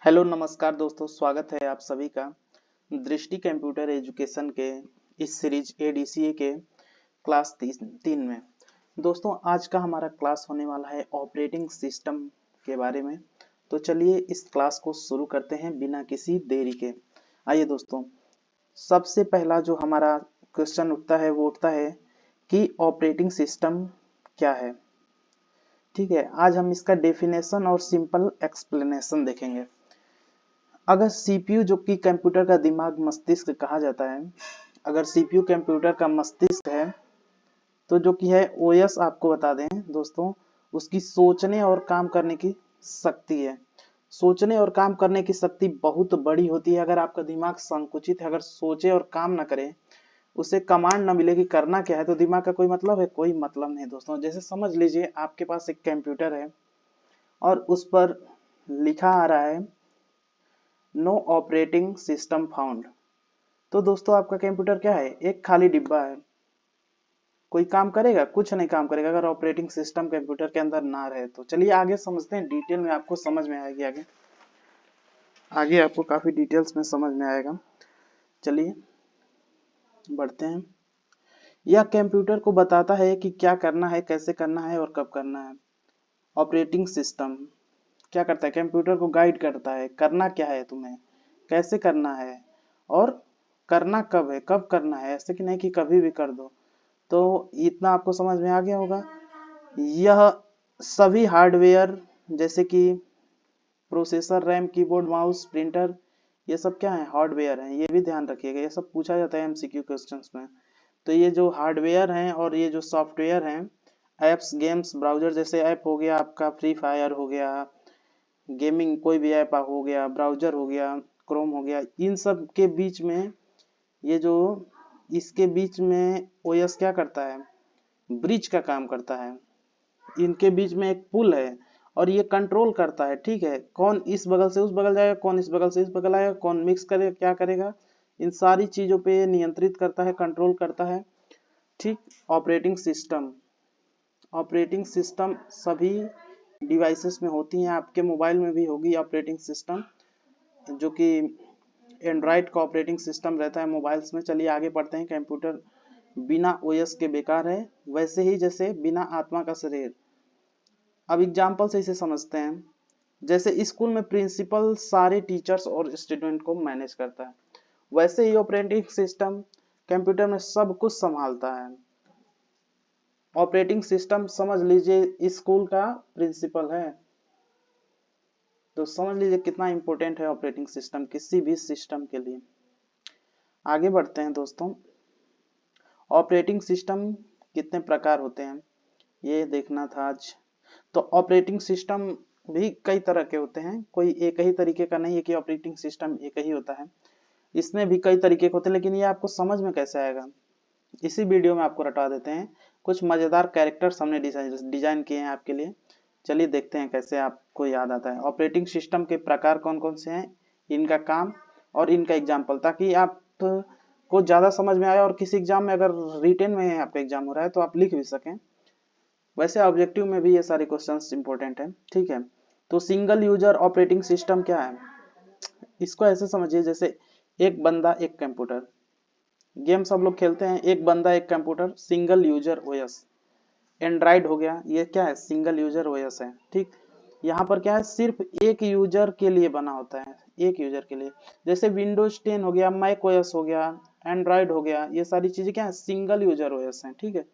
Hello नमस्कार दोस्तों, स्वागत है आप सभी का दृष्टि कंप्यूटर एजुकेशन के इस सीरीज एडीसीए के क्लास 3 में। दोस्तों आज का हमारा क्लास होने वाला है ऑपरेटिंग सिस्टम के बारे में। तो चलिए इस क्लास को शुरू करते हैं बिना किसी देरी के। आइए दोस्तों, सबसे पहला जो हमारा क्वेश्चन उठता है वो उठता है कि ऑपरेटिंग सिस्टम क्या है। ठीक है, आज हम इसका डेफिनेशन और सिंपल एक्सप्लेनेशन देखेंगे। अगर सीपीयू जो कि कंप्यूटर का दिमाग मस्तिष्क कहा जाता है, अगर सीपीयू कंप्यूटर का मस्तिष्क है तो जो कि है ओएस आपको बता दें दोस्तों, उसकी सोचने और काम करने की शक्ति है। सोचने और काम करने की शक्ति बहुत बड़ी होती है। अगर आपका दिमाग संकुचित है, अगर सोचे और काम ना करे, उसे कमांड ना मिले कि करना क्या है, तो दिमाग का कोई मतलब है? कोई मतलब नहीं दोस्तों। जैसे समझ लीजिए आपके पास एक कंप्यूटर है और उस पर लिखा आ रहा है नो ऑपरेटिंग सिस्टम फाउंड। तो दोस्तों आपका कंप्यूटर क्या है? एक खाली डिब्बा है। कोई काम करेगा? कुछ नहीं काम करेगा अगर ऑपरेटिंग सिस्टम कंप्यूटर के अंदर ना रहे तो। चलिए आगे समझते हैं, डिटेल में आपको समझ में आएगी। आगे आगे आपको काफी डिटेल्स में समझ में आएगा। चलिए बढ़ते हैं। यह कंप्यूटर को बताता है कि क्या करना है, कैसे करना है और कब करना है। ऑपरेटिंग सिस्टम क्या करता है? कंप्यूटर को गाइड करता है, करना क्या है तुम्हें, कैसे करना है और करना कब है, कब करना है। ऐसे कि नहीं कि कभी भी कर दो। तो इतना आपको समझ में आ गया होगा। यह सभी हार्डवेयर जैसे कि processor, RAM, keyboard, mouse, printer, ये सब क्या है? हार्डवेयर हैं। ये भी ध्यान रखिएगा, ये सब पूछा जाता है एमसीक्यू क्वेश्चंस में। तो ये जो हार्डवेयर हैं और ये जो सॉफ्टवेयर हैं, एप्स, गेम्स, ब्राउजर जैसे ऐप हो गया आपका, फ्री फायर हो गया, गेमिंग कोई भी ऐप हो गया, ब्राउजर हो गया, क्रोम हो गया, इन सब के बीच में ये जो इसके बीच में ओएस क्या करता है? ब्रिज का काम करता है। इनके बीच में एक पुल है और ये कंट्रोल करता है। ठीक है, कौन इस बगल से उस बगल जाएगा, कौन इस बगल से इस बगल आएगा, कौन मिक्स करेगा, क्या करेगा, इन सारी चीजों पे नियंत्रित करता है, कंट्रोल करता है। ठीक। ऑपरेटिंग सिस्टम सभी डिवाइसेस में होती हैं। आपके मोबाइल में भी होगी ऑपरेटिंग सिस्टम, जो कि एंड्रॉइड का ऑपरेटिंग सिस्टम रहता है मोबाइल्स में। चलिए आगे बढ़ते हैं। कंप्यूटर बिना ओएस के बेकार है, वैसे ही जैसे बिना आत्मा का शरीर। अब एग्जाम्पल से इसे समझते हैं। जैसे स्कूल में प्रिंसिपल सारे टीचर्स और स्टूडेंट को मैनेज करता है, वैसे ही ऑपरेटिंग सिस्टम कंप्यूटर में सब कुछ संभालता है। ऑपरेटिंग सिस्टम समझ लीजिए स्कूल का प्रिंसिपल है। तो समझ लीजिए कितना इंपॉर्टेंट है ऑपरेटिंग सिस्टम किसी भी सिस्टम के लिए। आगे बढ़ते हैं दोस्तों। ऑपरेटिंग सिस्टम कितने प्रकार होते हैं ये देखना था आज। तो ऑपरेटिंग सिस्टम भी कई तरह के होते हैं, कोई एक ही तरीके का नहीं है कि ऑपरेटिंग सिस्टम एक ही होता है। इसमें भी कई तरीके के होते हैं, लेकिन ये आपको समझ में कैसे आएगा, इसी वीडियो में आपको रटा देते हैं। कुछ मजेदार कैरेक्टर्स हमने डिजाइन किए हैं आपके लिए। चलिए देखते हैं कैसे आपको याद आता है। ऑपरेटिंग सिस्टम के प्रकार कौन कौन से हैं, इनका काम और इनका एग्जाम्पल, ताकि आप को ज्यादा समझ में आए और किसी एग्जाम में अगर रिटेन में आपका एग्जाम हो रहा है तो आप लिख भी सकें। वैसे ऑब्जेक्टिव में भी ये सारे क्वेश्चंस इंपॉर्टेंट हैं। ठीक है, तो सिंगल यूजर ऑपरेटिंग सिस्टम क्या है? इसको ऐसे समझिए जैसे एक बंदा एक कंप्यूटर, गेम सब लोग खेलते हैं, एक बंदा एक computer, single user OS. Android हो गया, ये क्या है? सिंगल यूजर ओएस है। ठीक, यहाँ पर क्या है? सिर्फ एक यूजर के लिए बना होता है, एक यूजर के लिए। जैसे विंडोज 10 हो गया, मैक ओएस हो गया, एंड्रॉइड हो गया, ये सारी चीजें क्या है? सिंगल यूजर ओएस है। ठीक है।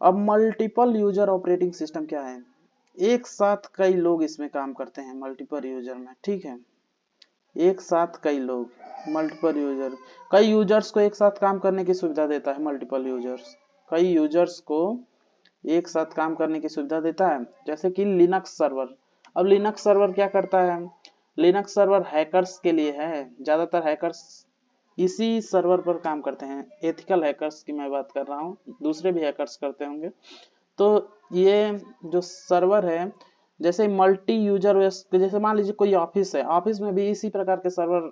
अब मल्टीपल यूजर ऑपरेटिंग सिस्टम क्या है? एक साथ कई लोग इसमें काम करते हैं मल्टीपल यूजर में। ठीक है, एक साथ कई लोग, मल्टीपल यूजर, कई यूजर्स को एक साथ काम करने की सुविधा देता है। मल्टीपल यूजर्स कई यूजर्स को एक साथ काम करने की सुविधा देता है। जैसे कि लिनक्स सर्वर। अब लिनक्स सर्वर क्या करता है? लिनक्स सर्वर हैकर्स के लिए है। ज्यादातर हैकर्स इसी सर्वर पर काम करते हैं। एथिकल हैकर्स की मैं बात कर रहा हूँ, दूसरे भी हैकर्स करते होंगे। तो ये जो सर्वर है, जैसे मल्टी यूजर, जैसे मान लीजिए कोई ऑफिस है, ऑफिस में भी इसी प्रकार के सर्वर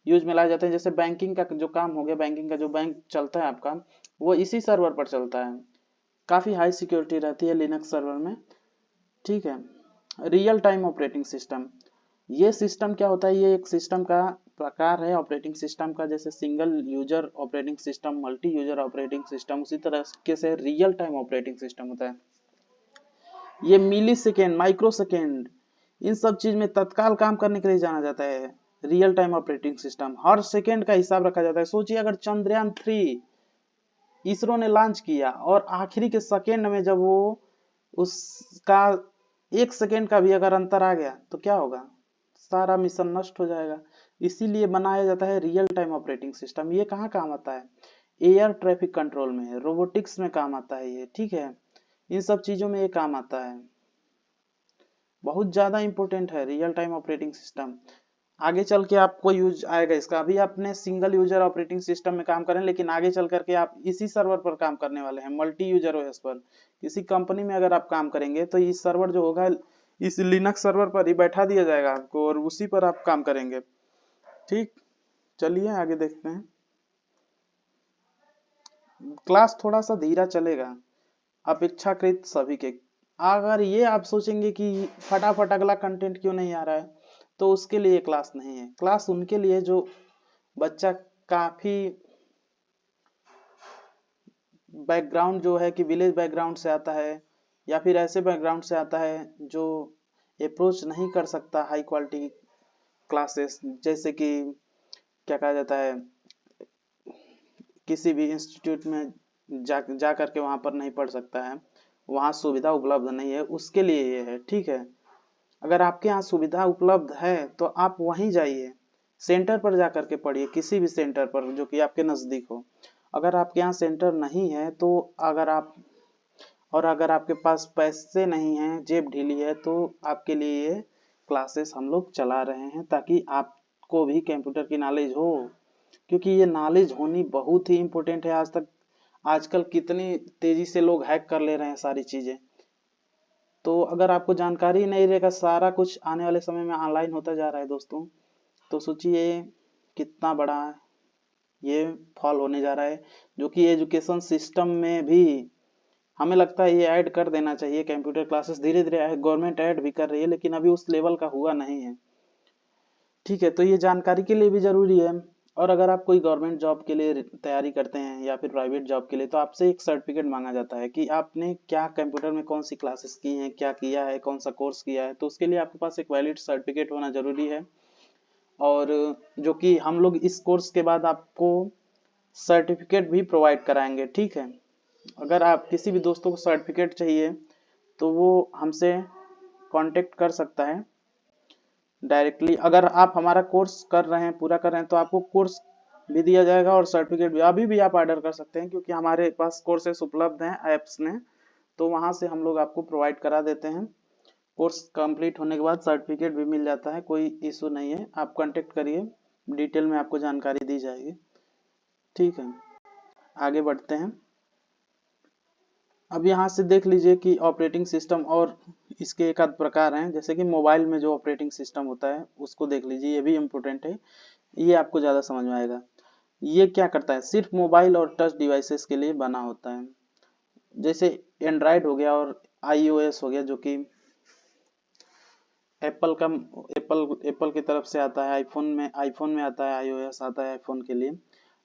यूज में लाए जाते हैं। जैसे बैंकिंग का जो काम हो गया, बैंकिंग का जो बैंक चलता है आपका, वो इसी सर्वर पर चलता है। काफी हाई सिक्योरिटी रहती है लिनक्स सर्वर में। ठीक है। रियल टाइम ऑपरेटिंग सिस्टम, ये सिस्टम क्या होता है, ये एक सिस्टम का प्रकार है ऑपरेटिंग सिस्टम का। जैसे single user operating system, multi user operating system, उसी तरह से रियल टाइम ऑपरेटिंग सिस्टम होता है। ये मिली सेकेंड, माइक्रो सेकेंड, इन सब चीज में तत्काल काम करने के लिए जाना जाता है। रियल टाइम ऑपरेटिंग सिस्टम हर सेकेंड का हिसाब रखा जाता है। सोचिए अगर चंद्रयान 3 इसरो ने लॉन्च किया और आखिरी के सेकेंड में जब वो उसका 1 सेकेंड का भी अगर अंतर आ गया तो क्या होगा, सारा मिशन नष्ट हो जाएगा। इसीलिए बनाया जाता है रियल टाइम ऑपरेटिंग सिस्टम। ये कहाँ काम आता है, एयर ट्रैफिक कंट्रोल में, रोबोटिक्स में काम आता है ये, ठीक है, इन सब चीजों में ये काम आता है। बहुत ज्यादा इंपॉर्टेंट है रियल टाइम ऑपरेटिंग सिस्टम। आगे चल के आपको यूज आएगा इसका। अभी आपने सिंगल यूजर ऑपरेटिंग सिस्टम में काम करें, लेकिन आगे चल करके आप इसी सर्वर पर काम करने वाले हैं, मल्टी यूजर ओएस पर। किसी कंपनी में अगर आप काम करेंगे तो इस सर्वर जो होगा, इस लिनक्स सर्वर पर ही बैठा दिया जाएगा आपको और उसी पर आप काम करेंगे। ठीक, चलिए आगे देखते हैं। क्लास थोड़ा सा धीरा चलेगा अपेक्षाकृत सभी के। अगर ये आप सोचेंगे कि फटाफट अगला कंटेंट क्यों नहीं आ रहा है, तो उसके लिए क्लास नहीं है। क्लास उनके लिए जो बच्चा काफी बैकग्राउंड जो है कि विलेज बैकग्राउंड से आता है, या फिर ऐसे बैकग्राउंड से आता है जो अप्रोच नहीं कर सकता हाई क्वालिटी क्लासेस, जैसे कि क्या कहा जाता है, किसी भी इंस्टीट्यूट में जा करके वहां पर नहीं पढ़ सकता है, वहां सुविधा उपलब्ध नहीं है, उसके लिए ये है। ठीक है, अगर आपके यहाँ सुविधा उपलब्ध है तो आप वहीं जाइए, सेंटर पर जा करके पढ़िए, किसी भी सेंटर पर जो कि आपके नजदीक हो। अगर आपके यहाँ सेंटर नहीं है तो अगर आपके पास पैसे नहीं हैं, जेब ढीली है, तो आपके लिए ये क्लासेस हम लोग चला रहे हैं ताकि आपको भी कंप्यूटर की नॉलेज हो, क्योंकि ये नॉलेज होनी बहुत ही इम्पोर्टेंट है। आजकल कितनी तेजी से लोग हैक कर ले रहे हैं सारी चीजें। तो अगर आपको जानकारी नहीं रहेगा, सारा कुछ आने वाले समय में ऑनलाइन होता जा रहा है दोस्तों, तो सोचिए कितना बड़ा ये फॉल होने जा रहा है, जो कि एजुकेशन सिस्टम में भी हमें लगता है ये ऐड कर देना चाहिए। कंप्यूटर क्लासेस धीरे धीरे गवर्नमेंट ऐड भी कर रही है, लेकिन अभी उस लेवल का हुआ नहीं है। ठीक है, तो ये जानकारी के लिए भी जरूरी है। और अगर आप कोई गवर्नमेंट जॉब के लिए तैयारी करते हैं या फिर प्राइवेट जॉब के लिए, तो आपसे एक सर्टिफिकेट मांगा जाता है कि आपने क्या कंप्यूटर में कौन सी क्लासेस की हैं, क्या किया है, कौन सा कोर्स किया है। तो उसके लिए आपके पास एक वैलिड सर्टिफिकेट होना जरूरी है, और जो कि हम लोग इस कोर्स के बाद आपको सर्टिफिकेट भी प्रोवाइड कराएंगे। ठीक है, अगर आप किसी भी दोस्तों को सर्टिफिकेट चाहिए तो वो हमसे कांटेक्ट कर सकता है डायरेक्टली। अगर आप हमारा कोर्स कर रहे हैं, पूरा कर रहे हैं, तो आपको कोर्स भी दिया जाएगा और सर्टिफिकेट भी। अभी भी आप ऑर्डर कर सकते हैं, क्योंकि हमारे पास कोर्सेस उपलब्ध हैं ऐप्स में, तो वहां से हम लोग आपको प्रोवाइड करा देते हैं। कोर्स कंप्लीट होने के बाद सर्टिफिकेट भी मिल जाता है, कोई इशू नहीं है। आप कांटेक्ट करिए, डिटेल में आपको जानकारी दी जाएगी। ठीक है, आगे बढ़ते हैं। अब यहाँ से देख लीजिए कि ऑपरेटिंग सिस्टम और इसके एक आध प्रकार हैं। जैसे कि मोबाइल में जो ऑपरेटिंग सिस्टम होता है उसको देख लीजिए, ये भी इम्पोर्टेंट है, ये आपको ज़्यादा समझ में आएगा। ये क्या करता है, सिर्फ मोबाइल और टच डिवाइसेस के लिए बना होता है। जैसे एंड्रॉयड हो गया और iOS हो गया, जो कि एप्पल की तरफ से आता है। आईफोन में आता है, iOS आता है आईफोन के लिए।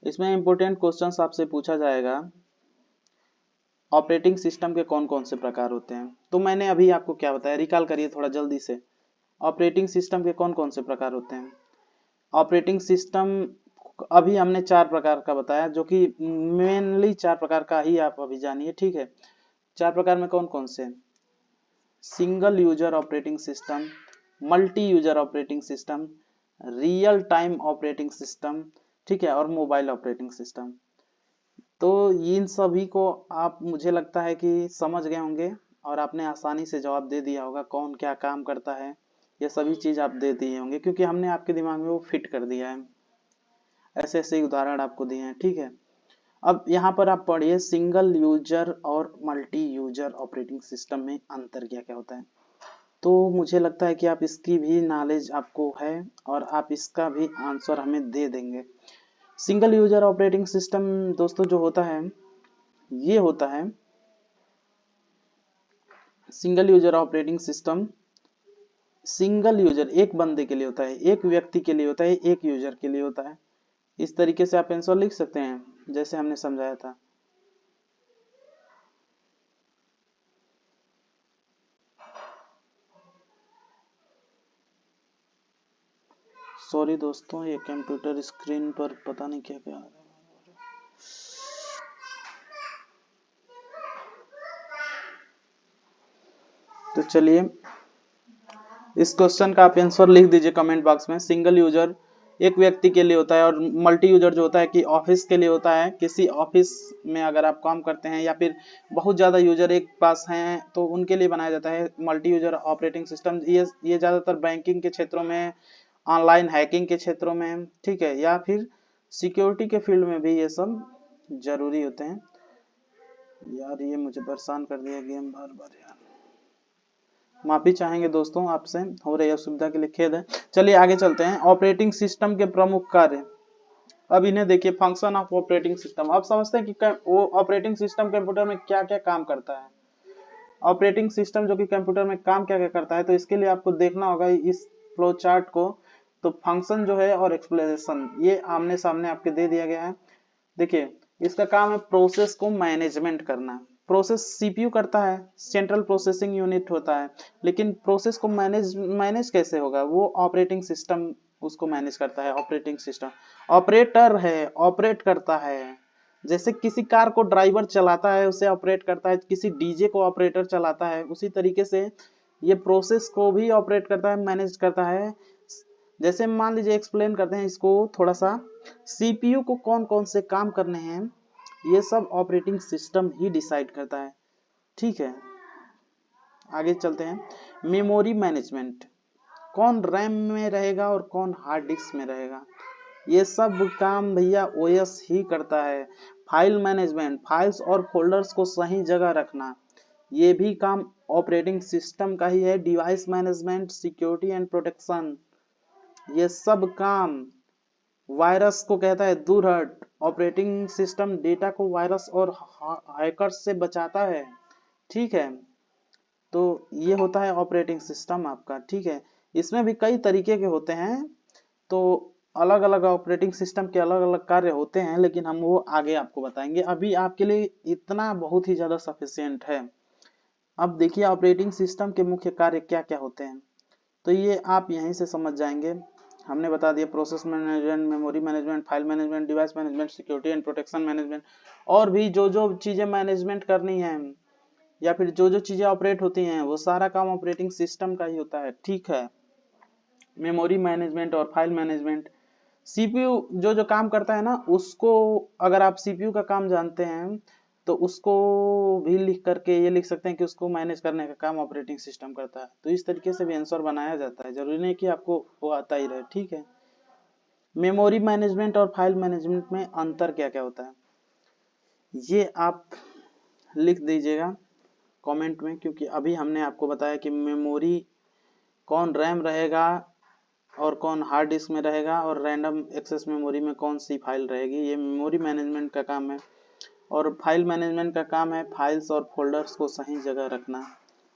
इसमें इंपॉर्टेंट क्वेश्चंस आपसे पूछा जाएगा, ऑपरेटिंग सिस्टम के कौन कौन से प्रकार होते हैं। तो मैंने अभी आपको क्या बताया, रिकॉल करिए थोड़ा जल्दी से। ऑपरेटिंग सिस्टम के कौन कौन से प्रकार होते हैं। ऑपरेटिंग सिस्टम अभी हमने 4 प्रकार का बताया, जो कि मेनली 4 प्रकार का ही आप अभी जानिए। ठीक है, 4 प्रकार में कौन कौन से, single user operating system, multi user operating system, real time operating system, ठीक है, और मोबाइल ऑपरेटिंग सिस्टम। तो इन सभी को आप, मुझे लगता है कि समझ गए होंगे और आपने आसानी से जवाब दे दिया होगा, कौन क्या काम करता है, ये सभी चीज आप दे दिए होंगे, क्योंकि हमने आपके दिमाग में वो फिट कर दिया है। ऐसे ऐसे उदाहरण आपको दिए हैं। ठीक है, अब यहाँ पर आप पढ़िए, सिंगल यूजर और मल्टी यूजर ऑपरेटिंग सिस्टम में अंतर क्या क्या होता है। तो मुझे लगता है कि आप इसकी भी नॉलेज आपको है और आप इसका भी आंसर हमें दे देंगे। सिंगल यूजर ऑपरेटिंग सिस्टम दोस्तों जो होता है, ये होता है single user operating system single user एक बंदे के लिए होता है, एक व्यक्ति के लिए होता है, एक यूजर के लिए होता है। इस तरीके से आप आंसर लिख सकते हैं जैसे हमने समझाया था। सॉरी दोस्तों, ये कंप्यूटर स्क्रीन पर पता नहीं क्या क्या आ रहा है। तो चलिए इस क्वेश्चन का आप आंसर लिख दीजिए कमेंट बॉक्स में। सिंगल यूजर एक व्यक्ति के लिए होता है और मल्टी यूजर जो होता है कि ऑफिस के लिए होता है। किसी ऑफिस में अगर आप काम करते हैं या फिर बहुत ज्यादा यूजर एक पास हैं तो उनके लिए बनाया जाता है मल्टी यूजर ऑपरेटिंग सिस्टम। ये ज्यादातर बैंकिंग के क्षेत्रों में, ऑनलाइन हैकिंग के क्षेत्रों में, ठीक है, या फिर सिक्योरिटी के फील्ड में भी ये सब जरूरी होते हैं। यार ये मुझे परेशान कर दिया गेम बार बार यार, माफी चाहेंगे दोस्तों आपसे, हो रही असुविधा के लिए खेद है। चलिए आगे चलते हैं। ऑपरेटिंग सिस्टम के प्रमुख कार्य, अब इन्हें देखिए। फंक्शन ऑफ ऑपरेटिंग सिस्टम, अब समझते हैं कि वो ऑपरेटिंग सिस्टम कंप्यूटर में क्या क्या काम करता है। ऑपरेटिंग सिस्टम जो कि कंप्यूटर में काम क्या क्या करता है, तो इसके लिए आपको देखना होगा इस फ्लो चार्ट को। तो फंक्शन जो है और एक्सप्लेनेशन ये आमने सामने आपके दे दिया गया है। देखिए इसका काम है प्रोसेस को मैनेजमेंट करना। प्रोसेस सीपीयू करता है, सेंट्रल प्रोसेसिंग यूनिट होता है, लेकिन प्रोसेस को मैनेज कैसे होगा, वो ऑपरेटिंग सिस्टम उसको मैनेज करता है। ऑपरेटिंग सिस्टम ऑपरेटर है, ऑपरेट करता है। जैसे किसी कार को ड्राइवर चलाता है, उसे ऑपरेट करता है, किसी डीजे को ऑपरेटर चलाता है, उसी तरीके से ये प्रोसेस को भी ऑपरेट करता है, मैनेज करता है। जैसे मान लीजिए एक्सप्लेन करते हैं इसको थोड़ा सा। सीपीयू को कौन कौन से काम करने हैं ये सब ऑपरेटिंग सिस्टम ही डिसाइड करता है, ठीक है। आगे चलते हैं। मेमोरी मैनेजमेंट, कौन रैम में रहेगा और कौन हार्ड डिस्क में रहेगा, ये सब काम भैया ओएस ही करता है। फाइल मैनेजमेंट, फाइल्स और फोल्डर्स को सही जगह रखना, ये भी काम ऑपरेटिंग सिस्टम का ही है। Device management, security and protection, ये सब काम वायरस को कहता है दूर हट। ऑपरेटिंग सिस्टम डेटा को वायरस और हैकर्स से बचाता है, ठीक है। तो ये होता है ऑपरेटिंग सिस्टम आपका, ठीक है। इसमें भी कई तरीके के होते हैं, तो अलग अलग ऑपरेटिंग सिस्टम के अलग अलग कार्य होते हैं, लेकिन हम वो आगे आपको बताएंगे। अभी आपके लिए इतना बहुत ही ज्यादा सफिशिएंट है। अब देखिए ऑपरेटिंग सिस्टम के मुख्य कार्य क्या क्या होते हैं, तो ये आप यहीं से समझ जाएंगे। हमने बता दिया process management, memory management, file management, device management, security and protection management, और भी जो जो चीजें मैनेजमेंट करनी है या फिर जो जो चीजें ऑपरेट होती हैं वो सारा काम ऑपरेटिंग सिस्टम का ही होता है, ठीक है। मेमोरी मैनेजमेंट और फाइल मैनेजमेंट, सीपीयू जो जो काम करता है ना उसको, अगर आप सीपीयू का काम जानते हैं तो उसको भी लिख करके ये लिख सकते हैं कि उसको मैनेज करने का काम ऑपरेटिंग सिस्टम करता है। तो इस तरीके से भी आंसर बनाया जाता है, जरूरी नहीं कि आपको वो आता ही रहे, ठीक है। मेमोरी मैनेजमेंट और फाइल मैनेजमेंट में अंतर क्या क्या होता है ये आप लिख दीजिएगा कमेंट में, क्योंकि अभी हमने आपको बताया कि मेमोरी कौन रैम रहेगा और कौन हार्ड डिस्क में रहेगा, और रैंडम एक्सेस मेमोरी में कौन सी फाइल रहेगी, ये मेमोरी मैनेजमेंट का काम है। और फाइल मैनेजमेंट का काम है फाइल्स और फोल्डर्स को सही जगह रखना,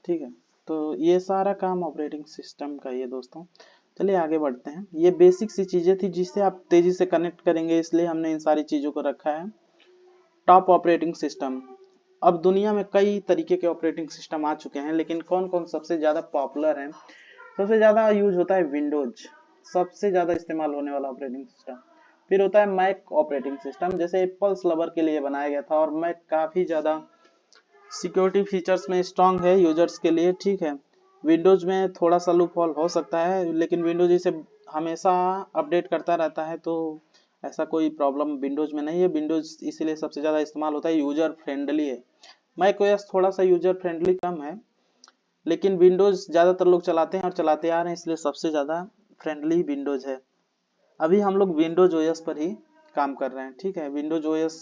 ठीक है। तो ये सारा काम ऑपरेटिंग सिस्टम का ही है दोस्तों। चलिए आगे बढ़ते हैं। ये बेसिक सी चीजें थी जिससे आप तेजी से कनेक्ट करेंगे, इसलिए हमने इन सारी चीजों को रखा है। टॉप ऑपरेटिंग सिस्टम, अब दुनिया में कई तरीके के ऑपरेटिंग सिस्टम आ चुके हैं, लेकिन कौन कौन सबसे ज्यादा पॉपुलर है, सबसे ज्यादा यूज होता है विंडोज, सबसे ज्यादा इस्तेमाल होने वाला ऑपरेटिंग सिस्टम। फिर होता है मैक ऑपरेटिंग सिस्टम, जैसे एप्पल्स लवर के लिए बनाया गया था, और मैक काफी ज्यादा सिक्योरिटी फीचर्स में स्ट्रांग है यूजर्स के लिए, ठीक है। विंडोज में थोड़ा सा लूप होल हो सकता है, लेकिन विंडोज इसे हमेशा अपडेट करता रहता है, तो ऐसा कोई प्रॉब्लम विंडोज में नहीं है। विंडोज इसीलिए सबसे ज्यादा इस्तेमाल होता है, यूजर फ्रेंडली है। मैक ओएस थोड़ा सा यूजर फ्रेंडली कम है, लेकिन विंडोज ज्यादातर लोग चलाते हैं और चलाते आ रहे हैं, इसलिए सबसे ज्यादा फ्रेंडली विंडोज है। अभी हम लोग विंडोज ओएस पर ही काम कर रहे हैं, ठीक है। विंडोज ओएस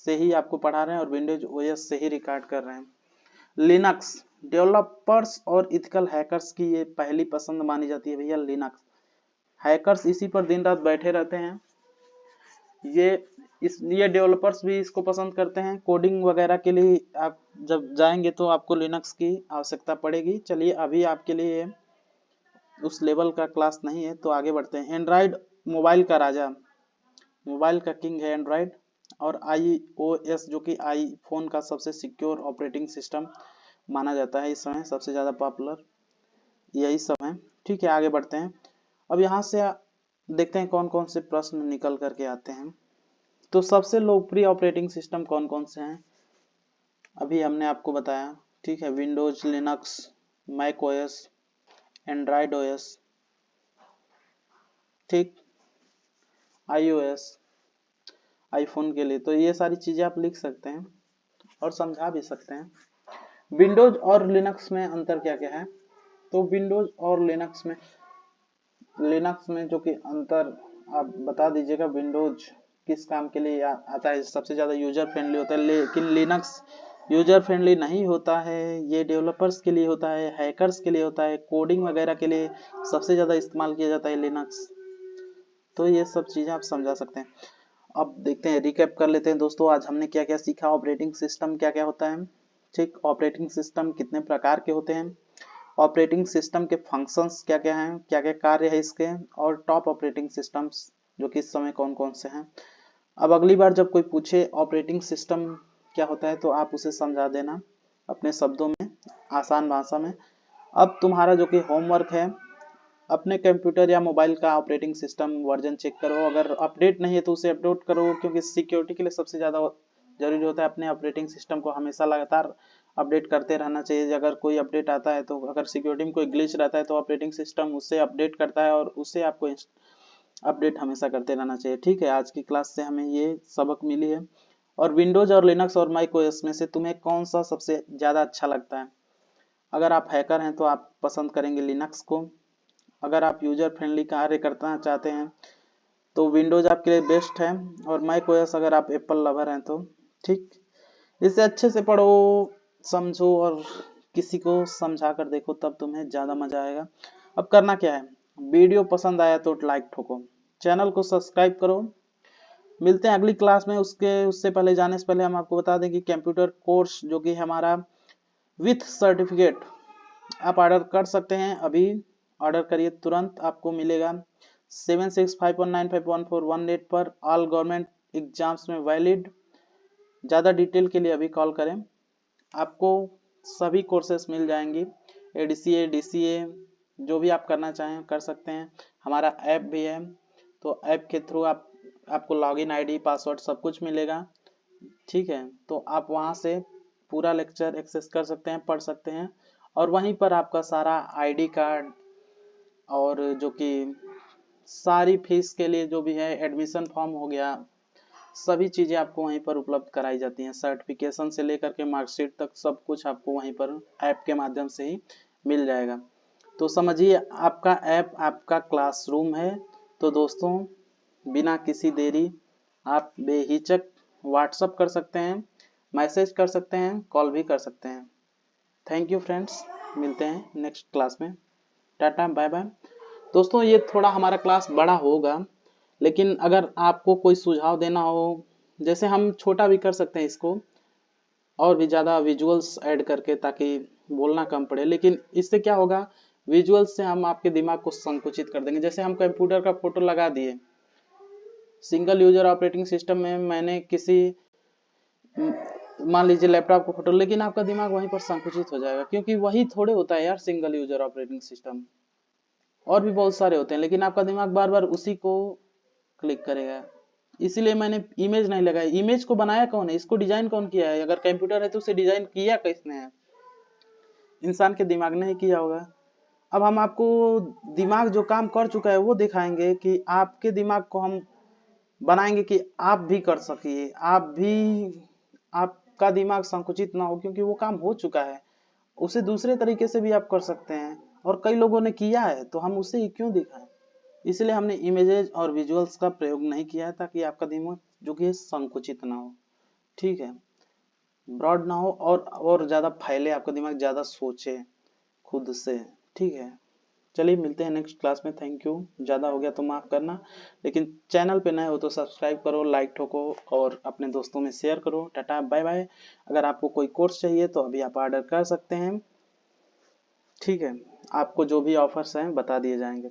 से ही आपको पढ़ा रहे हैं और विंडोज ओएस से ही रिकॉर्ड कर रहे हैं। लिनक्स, डेवलपर्स और इथिकल हैकर्स की ये पहली पसंद मानी जाती है भैया लिनक्स। हैकर्स इसी पर दिन रात बैठे रहते हैं, ये डेवलपर्स भी इसको पसंद करते हैं। कोडिंग वगैरह के लिए आप जब जाएंगे तो आपको लिनक्स की आवश्यकता पड़ेगी। चलिए अभी आपके लिए उस लेवल का क्लास नहीं है, तो आगे बढ़ते हैं। एंड्रॉयड मोबाइल का राजा, मोबाइल का किंग है एंड्रॉयड, और iOS जो कि आईफोन का सबसे सिक्योर ऑपरेटिंग सिस्टम माना जाता है। इस समय सबसे ज़्यादा पॉपुलर यही सब है। ठीक है, आगे बढ़ते हैं। अब यहाँ से देखते हैं कौन कौन से प्रश्न निकल करके आते हैं। तो सबसे लोकप्रिय ऑपरेटिंग सिस्टम कौन कौन से हैं, अभी हमने आपको बताया। ठीक है, Windows, Linux, Mac OS, Android OS, ठीक, iOS आईफोन के लिए। तो ये सारी चीजें आप लिख सकते हैं और समझा भी सकते हैं। विंडोज और लिनक्स में अंतर क्या क्या है, तो विंडोज और लिनक्स में जो कि अंतर आप बता दीजिएगा। विंडोज किस काम के लिए आता है, सबसे ज्यादा यूजर फ्रेंडली होता है, लेकिन लिनक्स यूजर फ्रेंडली नहीं होता है। ये डेवलपर्स के लिए होता है, हैकर्स के लिए होता है, कोडिंग वगैरह के लिए सबसे ज्यादा इस्तेमाल किया जाता है लिनक्स। तो ये सब चीजें आप समझा सकते हैं। अब देखते हैं, रिकैप कर लेते हैं दोस्तों, आज हमने क्या क्या सीखा, ऑपरेटिंग सिस्टम क्या क्या होता है। ठीक, ऑपरेटिंग सिस्टम कितने प्रकार के होते हैं, ऑपरेटिंग सिस्टम के फंक्शंस क्या क्या हैं, क्या क्या कार्य है इसके, और टॉप ऑपरेटिंग सिस्टम्स जो कि इस समय कौन कौन से हैं। अब अगली बार जब कोई पूछे ऑपरेटिंग सिस्टम क्या होता है, तो आप उसे समझा देना अपने शब्दों में, आसान भाषा में। अब तुम्हारा जो कि होमवर्क है, अपने कंप्यूटर या मोबाइल का ऑपरेटिंग सिस्टम वर्जन चेक करो, अगर अपडेट नहीं है तो उसे अपडेट करो, क्योंकि सिक्योरिटी के लिए सबसे ज़्यादा जरूरी होता है अपने ऑपरेटिंग सिस्टम को हमेशा लगातार अपडेट करते रहना चाहिए। अगर कोई अपडेट आता है, तो अगर सिक्योरिटी में कोई ग्लिच रहता है, तो ऑपरेटिंग सिस्टम उससे अपडेट करता है और उससे आपको अपडेट हमेशा करते रहना चाहिए। ठीक है, आज की क्लास से हमें ये सबक मिली है। और विंडोज और लिनक्स और मैक ओएस में से तुम्हें कौन सा सबसे ज़्यादा अच्छा लगता है। अगर आप हैकर हैं तो आप पसंद करेंगे लिनक्स को, अगर आप यूजर फ्रेंडली कार्य करना चाहते हैं तो विंडोज आपके लिए बेस्ट है, और मैक ओएस अगर आप एप्पल लवर हैं तो। ठीक, इसे अच्छे से पढ़ो, समझो और किसी को समझा कर देखो, तब तुम्हें ज़्यादा मजा आएगा। अब करना क्या है, वीडियो पसंद आया तो लाइक ठोको, चैनल को सब्सक्राइब करो। मिलते हैं अगली क्लास में। उससे पहले जाने से पहले हम आपको बता दें कि कंप्यूटर कोर्स जो कि हमारा विथ सर्टिफिकेट आप ऑर्डर कर सकते हैं। अभी ऑर्डर करिए, तुरंत आपको मिलेगा 7651951418 पर, ऑल गवर्नमेंट एग्जाम्स में वैलिड। ज़्यादा डिटेल के लिए अभी कॉल करें, आपको सभी कोर्सेस मिल जाएंगी। एडीसीए, डीसीए जो भी आप करना चाहें कर सकते हैं। हमारा ऐप भी है, तो ऐप के थ्रू आपको लॉगिन आईडी, पासवर्ड सब कुछ मिलेगा। ठीक है, तो आप वहाँ से पूरा लेक्चर एक्सेस कर सकते हैं, पढ़ सकते हैं, और वहीं पर आपका सारा आईडी कार्ड और जो कि सारी फीस के लिए जो भी है, एडमिशन फॉर्म हो गया, सभी चीज़ें आपको वहीं पर उपलब्ध कराई जाती हैं। सर्टिफिकेशन से लेकर के मार्कशीट तक सब कुछ आपको वहीं पर ऐप के माध्यम से ही मिल जाएगा। तो समझिए, आपका ऐप आपका क्लासरूम है। तो दोस्तों, बिना किसी देरी आप बेहिचक व्हाट्सअप कर सकते हैं, मैसेज कर सकते हैं, कॉल भी कर सकते हैं। थैंक यू फ्रेंड्स, मिलते हैं नेक्स्ट क्लास में। Tata, bye bye. दोस्तों, ये थोड़ा हमारा क्लास बड़ा होगा, लेकिन अगर आपको कोई सुझाव देना हो, जैसे हम छोटा भी कर सकते हैं इसको, और भी ज़्यादा विजुअल्स ऐड करके, ताकि बोलना कम पड़े। लेकिन इससे क्या होगा, विजुअल्स से हम आपके दिमाग को संकुचित कर देंगे। जैसे हम कंप्यूटर का फोटो लगा दिए, सिंगल यूजर ऑपरेटिंग सिस्टम में मैंने किसी, मान लीजिए लैपटॉप का फोटो, लेकिन आपका दिमाग वहीं पर संकुचित हो जाएगा, क्योंकि वही थोड़े होता है यार सिंगल यूजर ऑपरेटिंग सिस्टम, और भी बहुत सारे होते हैं, लेकिन आपका दिमाग बार बार उसी को क्लिक करेगा। इसीलिए मैंने इमेज नहीं लगाई। इमेज को बनाया कौन है, इसको डिजाइन कौन किया है, अगर कंप्यूटर है तो उसे डिजाइन किया किसने है, इंसान के दिमाग ने ही किया होगा। अब हम आपको दिमाग जो काम कर चुका है वो दिखाएंगे, कि आपके दिमाग को हम बनाएंगे कि आप भी कर सकिए, आपका दिमाग संकुचित ना हो, क्योंकि वो काम हो चुका है, उसे दूसरे तरीके से भी आप कर सकते हैं, और कई लोगों ने किया है, तो हम उसे क्यों दिखाएं। इसलिए हमने इमेजेस और विजुअल्स का प्रयोग नहीं किया है, ताकि आपका दिमाग जो कि संकुचित ना हो, ठीक है, ब्रॉड ना हो, और ज्यादा फैले, आपका दिमाग ज्यादा सोचे खुद से। ठीक है, चलिए मिलते हैं नेक्स्ट क्लास में। थैंक यू, ज़्यादा हो गया तो माफ़ करना, लेकिन चैनल पे नए हो तो सब्सक्राइब करो, लाइक ठोको, और अपने दोस्तों में शेयर करो। Tata, bye bye. अगर आपको कोई कोर्स चाहिए तो अभी आप ऑर्डर कर सकते हैं। ठीक है, आपको जो भी ऑफर्स हैं बता दिए जाएंगे।